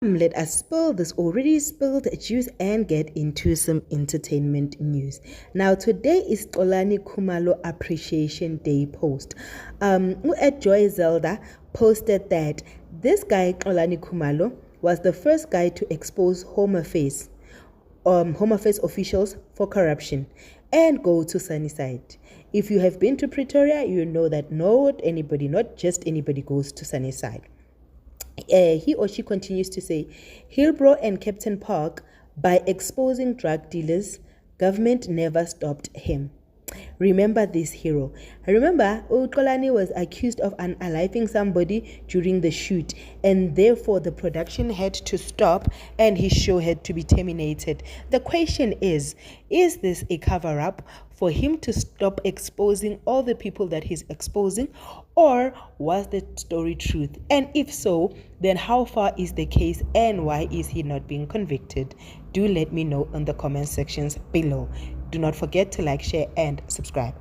Let us spill this already spilled juice and get into some entertainment news. Now, today is Xolani Khumalo Appreciation Day post. At Joy Zelda posted that this guy, Xolani Khumalo, was the first guy to expose Home Affairs officials for corruption and go to Sunnyside. If you have been to Pretoria, you know that not just anybody goes to Sunnyside. He or she continues to say, Hillbrow and Captain Park, by exposing drug dealers, government never stopped him. Remember this hero. I remember Xolani was accused of unaliving somebody during the shoot, and therefore the production had to stop and his show had to be terminated. The question is this a cover-up for him to stop exposing all the people that he's exposing, or was the story truth? And if so, then how far is the case and why is he not being convicted? Do let me know in the comment sections below. Do not forget to like, share, and subscribe.